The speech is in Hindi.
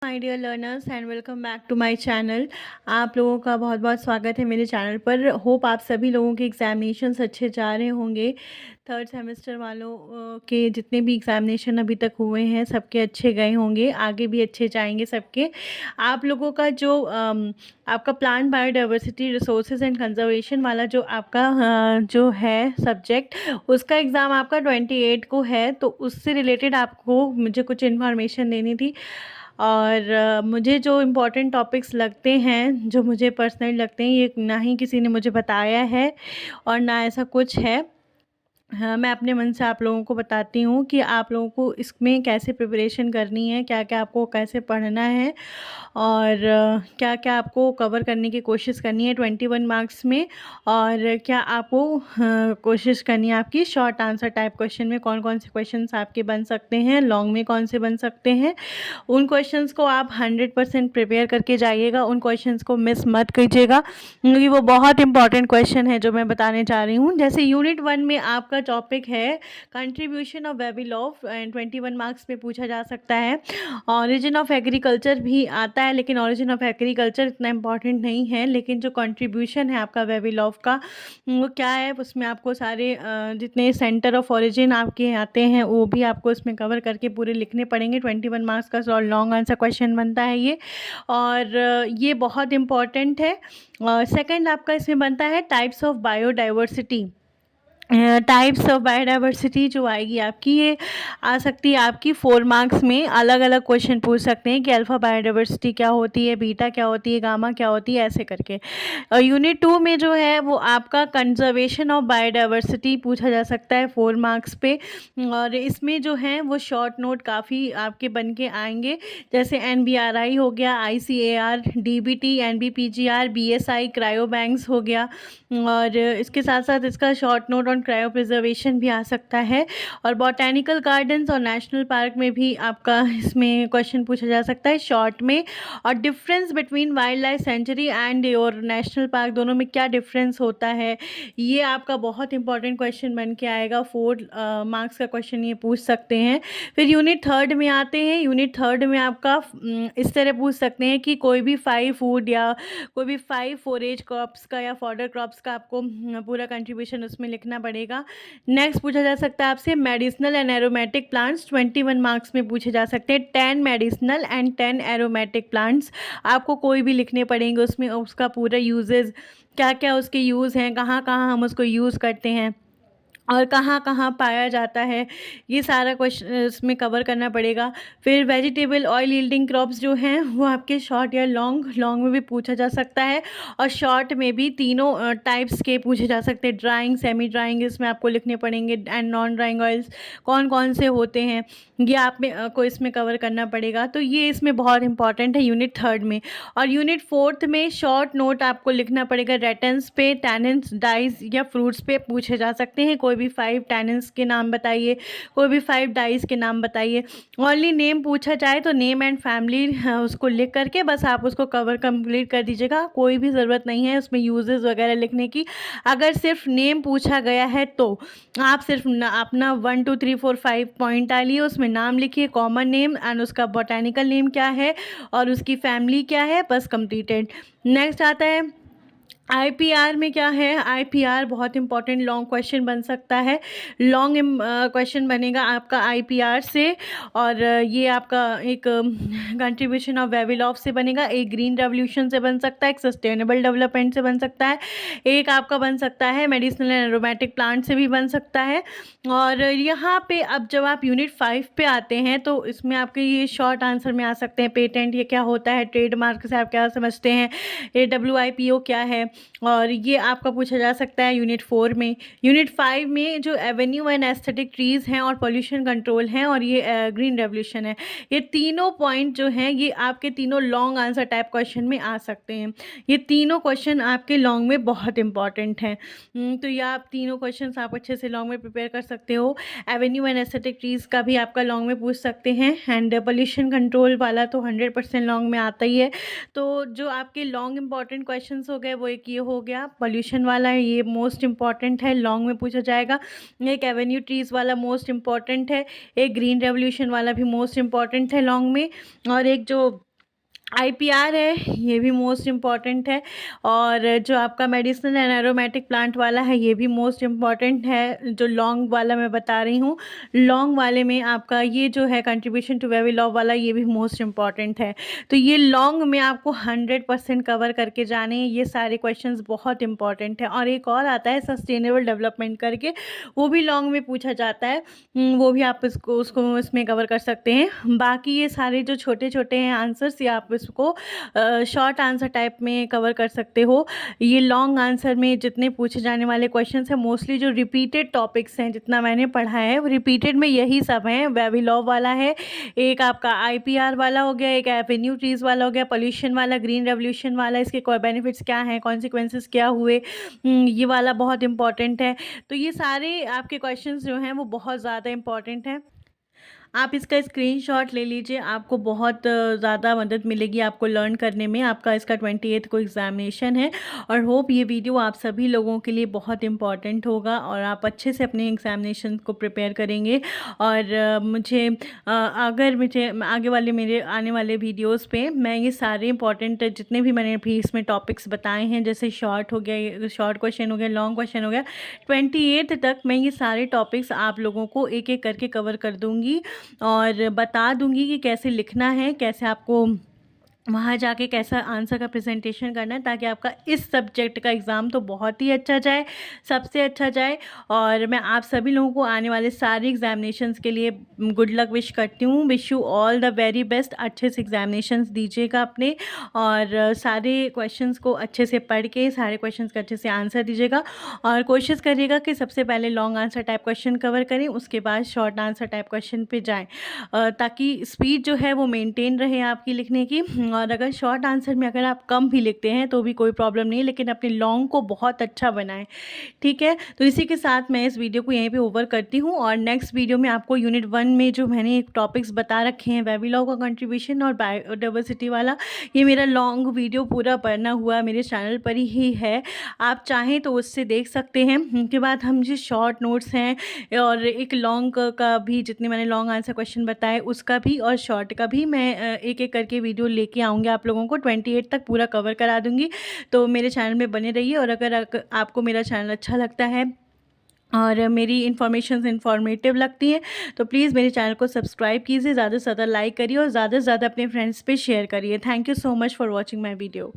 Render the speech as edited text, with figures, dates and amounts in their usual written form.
My dear learners and welcome back to my channel. आप लोगों का बहुत बहुत स्वागत है मेरे चैनल पर। होप आप सभी लोगों के एग्ज़ामिनेशंस अच्छे जा रहे होंगे। थर्ड सेमेस्टर वालों के जितने भी एग्ज़ामिनेशन अभी तक हुए हैं सबके अच्छे गए होंगे, आगे भी अच्छे जाएंगे सबके। आप लोगों का जो आपका plant biodiversity resources and conservation वाला जो आपका जो है सब्जेक्ट, उसका एग्ज़ाम आपका 28 को है। तो उससे रिलेटेड आपको मुझे कुछ इन्फॉर्मेशन देनी थी। और मुझे जो इम्पोर्टेंट टॉपिक्स लगते हैं, जो मुझे पर्सनली लगते हैं, ये ना ही किसी ने मुझे बताया है और ना ऐसा कुछ है। हाँ, मैं अपने मन से आप लोगों को बताती हूँ कि आप लोगों को इसमें कैसे प्रिपरेशन करनी है, क्या-क्या आपको कैसे पढ़ना है और क्या-क्या आपको कवर करने की कोशिश करनी है 21 मार्क्स में। और क्या आपको कोशिश करनी है आपकी शॉर्ट आंसर टाइप क्वेश्चन में कौन-कौन से क्वेश्चंस आपके बन सकते हैं, लॉन्ग में कौन से बन सकते हैं। उन क्वेश्चंस को आप 100% प्रिपेयर करके जाइएगा, उन क्वेश्चंस को मिस मत कीजिएगा क्योंकि वो बहुत इंपॉर्टेंट क्वेश्चन है जो मैं बताने जा रही हूँ। जैसे यूनिट 1 में आपका टॉपिक है कंट्रीब्यूशन ऑफ वेबिलॉफ एंड 21 मार्क्स में पूछा जा सकता है। ऑरिजिन ऑफ एग्रीकल्चर भी आता है, लेकिन ऑरिजिन ऑफ एग्रीकल्चर इतना इंपॉर्टेंट नहीं है, लेकिन जो कंट्रीब्यूशन है आपका वेबिलॉफ का वो क्या है, उसमें आपको सारे जितने सेंटर ऑफ ओरिजिन आपके आते हैं वो भी आपको इसमें कवर करके पूरे लिखने पड़ेंगे। 21 मार्क्स का लॉन्ग आंसर क्वेश्चन बनता है ये, और ये बहुत इम्पॉर्टेंट है। और सेकंड आपका इसमें बनता है types of biodiversity. Types of biodiversity जो आएगी आपकी, ये आ सकती है आपकी 4 मार्क्स में। अलग अलग क्वेश्चन पूछ सकते हैं कि अल्फ़ा बायोडाइवर्सिटी क्या होती है, बीटा क्या होती है, गामा क्या होती है, ऐसे करके। और यूनिट 2 में जो है वो आपका कंजर्वेशन ऑफ बायोडाइवर्सिटी पूछा जा सकता है 4 मार्क्स पे। और इसमें जो है वो शॉर्ट नोट काफ़ी आपके बन के आएंगे, जैसे NBRI हो गया, ICAR, DBT, NBPGR, BSI, cryo banks हो गया। और इसके साथ साथ इसका short note on cryo preservation भी आ सकता है। और बॉटेनिकल गार्डन्स और नेशनल पार्क में भी आपका इसमें क्वेश्चन पूछा जा सकता है शॉर्ट में। और difference between wild life sanctuary and और नेशनल पार्क, दोनों में क्या डिफरेंस होता है, ये आपका बहुत इंपॉर्टेंट क्वेश्चन बन के आएगा। 4 मार्क्स का क्वेश्चन ये पूछ सकते हैं। फिर यूनिट 3 में आते हैं। यूनिट 3 में आपका इस तरह पूछ सकते हैं कि कोई भी 5 फूड या कोई भी 5 फोरेज क्रॉप्स का या फॉडर क्रॉप्स का आपको पूरा कंट्रीब्यूशन उसमें लिखना पड़ेगा। नेक्स्ट पूछा जा सकता है आपसे medicinal and aromatic plants. 21 marks में पूछे जा सकते हैं 10 मेडिसिनल एंड 10 एरोमेटिक प्लांट्स। आपको कोई भी लिखने पड़ेंगे उसमें, उसका पूरा यूजेस, क्या क्या उसके यूज़ हैं, कहाँ कहाँ हम उसको यूज़ करते हैं और कहाँ कहाँ पाया जाता है, ये सारा क्वेश्चन इसमें कवर करना पड़ेगा। फिर वेजिटेबल ऑयल यील्डिंग क्रॉप्स जो हैं वो आपके शॉर्ट या लॉन्ग में भी पूछा जा सकता है। और शॉर्ट में भी तीनों टाइप्स के पूछे जा सकते हैं, ड्राइंग, सेमी ड्राइंग, इसमें आपको लिखने पड़ेंगे। एंड नॉन ड्राइंग ऑयल्स कौन कौन से होते हैं, ये आप में को इसमें कवर करना पड़ेगा। तो ये इसमें बहुत इंपॉर्टेंट है यूनिट 3 में। और यूनिट 4 में शॉर्ट नोट आपको लिखना पड़ेगा। रेटेंस पे, टैनिन्स, डाइस या फ्रूट्स पे पूछे जा सकते हैं। कोई भी 5 टैनिन्स के नाम बताइए, कोई भी 5 डाइस के नाम बताइए। ओनली नेम पूछा जाए तो नेम एंड फैमिली उसको लिख करके बस आप उसको कवर कंप्लीट कर दीजिएगा। कोई भी ज़रूरत नहीं है उसमें यूजेस वगैरह लिखने की। अगर सिर्फ नेम पूछा गया है तो आप सिर्फ अपना 1 2 3 4 5 पॉइंट डालिए, उसमें नाम लिखिए, कॉमन नेम एंड उसका बोटेनिकल नेम क्या है और उसकी फैमिली क्या है, बस कंप्लीटेड। नेक्स्ट आता है IPR में क्या है। IPR बहुत इंपॉर्टेंट लॉन्ग क्वेश्चन बन सकता है। लॉन्ग क्वेश्चन बनेगा आपका IPR से। और ये आपका एक कंट्रीब्यूशन ऑफ वेबिलॉफ से बनेगा, एक ग्रीन रेवोल्यूशन से बन सकता है, एक सस्टेनेबल डेवलपमेंट से बन सकता है, एक आपका बन सकता है मेडिसिनल एंड एरोमेटिक प्लांट से भी बन सकता है। और यहाँ पे अब जब आप यूनिट 5 पे आते हैं तो इसमें आपके ये शॉर्ट आंसर में आ सकते हैं। पेटेंट ये क्या होता है, ट्रेडमार्क से आप क्या समझते हैं, ये WIPO क्या है, और ये आपका पूछा जा सकता है यूनिट 4 में। यूनिट 5 में जो एवेन्यू एंड एस्थेटिक ट्रीज़ हैं और पोल्यूशन कंट्रोल हैं और ये ग्रीन रेवोल्यूशन है, ये तीनों पॉइंट जो हैं ये आपके तीनों लॉन्ग आंसर टाइप क्वेश्चन में आ सकते हैं। ये तीनों क्वेश्चन आपके लॉन्ग में बहुत इंपॉर्टेंट हैं। तो ये आप तीनों क्वेश्चन आप अच्छे से लॉन्ग में प्रिपेयर कर सकते हो। एवेन्यू एंड एस्थेटिक ट्रीज़ का भी आपका लॉन्ग में पूछ सकते हैं, एंड पोल्यूशन कंट्रोल वाला तो 100% लॉन्ग में आता ही है। तो जो आपके लॉन्ग इंपॉर्टेंट क्वेश्चंस हो गए वो एक ये हो गया पोल्यूशन वाला, ये मोस्ट इंपॉर्टेंट है, लॉन्ग में पूछा जाएगा। एक एवेन्यू ट्रीज़ वाला मोस्ट इंपॉर्टेंट है, एक ग्रीन रेवोल्यूशन वाला भी मोस्ट इंपॉर्टेंट है लॉन्ग में, और एक जो आईपीआर है, ये भी मोस्ट इम्पॉर्टेंट है। और जो आपका मेडिसिनल एंड एरोमेटिक प्लांट वाला है, ये भी मोस्ट इम्पॉर्टेंट है। जो लॉन्ग वाला मैं बता रही हूँ, लॉन्ग वाले में आपका ये जो है कंट्रीब्यूशन टू वेवी लॉ वाला, ये भी मोस्ट इम्पॉर्टेंट है। तो ये लॉन्ग में आपको 100% कवर करके जाने हैं, ये सारे क्वेश्चंस बहुत इंपॉर्टेंट है। और एक और आता है सस्टेनेबल डेवलपमेंट करके, वो भी लॉन्ग में पूछा जाता है। वो भी आप उसको इसमें कवर कर सकते हैं। बाकी ये सारे जो छोटे छोटे हैं आंसर्स, ये आप इसको शॉर्ट आंसर टाइप में कवर कर सकते हो। ये लॉन्ग आंसर में जितने पूछे जाने वाले क्वेश्चंस हैं, मोस्टली जो रिपीटेड टॉपिक्स हैं, जितना मैंने पढ़ा है वो रिपीटेड में यही सब हैं। वेवी लॉ वाला है, एक आपका आईपीआर वाला हो गया, एक एवेन्यू ट्रीज वाला हो गया, पोल्यूशन वाला, ग्रीन रेवोल्यूशन वाला, इसके बेनिफिट्स क्या हैं, कॉन्सिक्वेंसेस क्या हुए, ये वाला बहुत इंपॉर्टेंट है। तो ये सारे आपके क्वेश्चंस जो हैं वो बहुत ज़्यादा इंपॉर्टेंट हैं। आप इसका स्क्रीनशॉट ले लीजिए, आपको बहुत ज़्यादा मदद मिलेगी आपको लर्न करने में। आपका इसका 28 को एग्ज़ामिनेशन है, और होप ये वीडियो आप सभी लोगों के लिए बहुत इम्पॉर्टेंट होगा और आप अच्छे से अपने एग्ज़ामिनेशन को प्रिपेयर करेंगे। और अगर मुझे आगे वाले मेरे आने वाले वीडियोस पे मैं ये सारे इंपॉर्टेंट जितने भी मैंने अभी इसमें टॉपिक्स बताए हैं, जैसे शॉर्ट हो गया, शॉर्ट क्वेश्चन हो गया, लॉन्ग क्वेश्चन हो गया, 28 तक मैं ये सारे टॉपिक्स आप लोगों को एक एक करके कवर कर दूँगी और बता दूँगी कि कैसे लिखना है, कैसे आपको वहाँ जाके कैसा आंसर का प्रेजेंटेशन करना है, ताकि आपका इस सब्जेक्ट का एग्ज़ाम तो बहुत ही अच्छा जाए, सबसे अच्छा जाए। और मैं आप सभी लोगों को आने वाले सारे एग्ज़ामिनेशंस के लिए गुड लक विश करती हूँ। Wish you all the very best. अच्छे से एग्ज़ामिनेशंस दीजिएगा अपने, और सारे क्वेश्चंस को अच्छे से पढ़ के सारे क्वेश्चंस का अच्छे से आंसर दीजिएगा। और कोशिश करिएगा कि सबसे पहले long answer type question cover करें, उसके बाद शॉर्ट आंसर टाइप क्वेश्चन पे जाएँ, ताकि स्पीड जो है वो मेंटेन रहे आपकी लिखने की। और अगर शॉर्ट आंसर में अगर आप कम भी लिखते हैं तो भी कोई प्रॉब्लम नहीं है, लेकिन अपने लॉन्ग को बहुत अच्छा बनाएं, ठीक है। तो इसी के साथ मैं इस वीडियो को यहीं पे ओवर करती हूँ, और नेक्स्ट वीडियो में आपको यूनिट 1 में जो मैंने एक टॉपिक्स बता रखे हैं, वेवी लॉ का कंट्रीब्यूशन और बायोडाइवर्सिटी वाला, ये मेरा लॉन्ग वीडियो पूरा बना हुआ मेरे चैनल पर ही है। आप चाहें तो उससे देख सकते हैं। उनके बाद हम जो शॉर्ट नोट्स हैं और एक लॉन्ग का भी, जितने मैंने लॉन्ग आंसर क्वेश्चन बताए उसका भी और शॉर्ट का भी मैं एक एक करके वीडियो लेके आऊँगी, आप लोगों को 28 तक पूरा कवर करा दूँगी। तो मेरे चैनल में बने रहिए, और अगर आपको मेरा चैनल अच्छा लगता है और मेरी इन्फॉर्मेशन इन्फॉर्मेटिव लगती है, तो प्लीज़ मेरे चैनल को सब्सक्राइब कीजिए, ज़्यादा से ज़्यादा लाइक करिए और ज़्यादा से ज़्यादा अपने फ्रेंड्स पे शेयर करिए। Thank you so much for watching my video.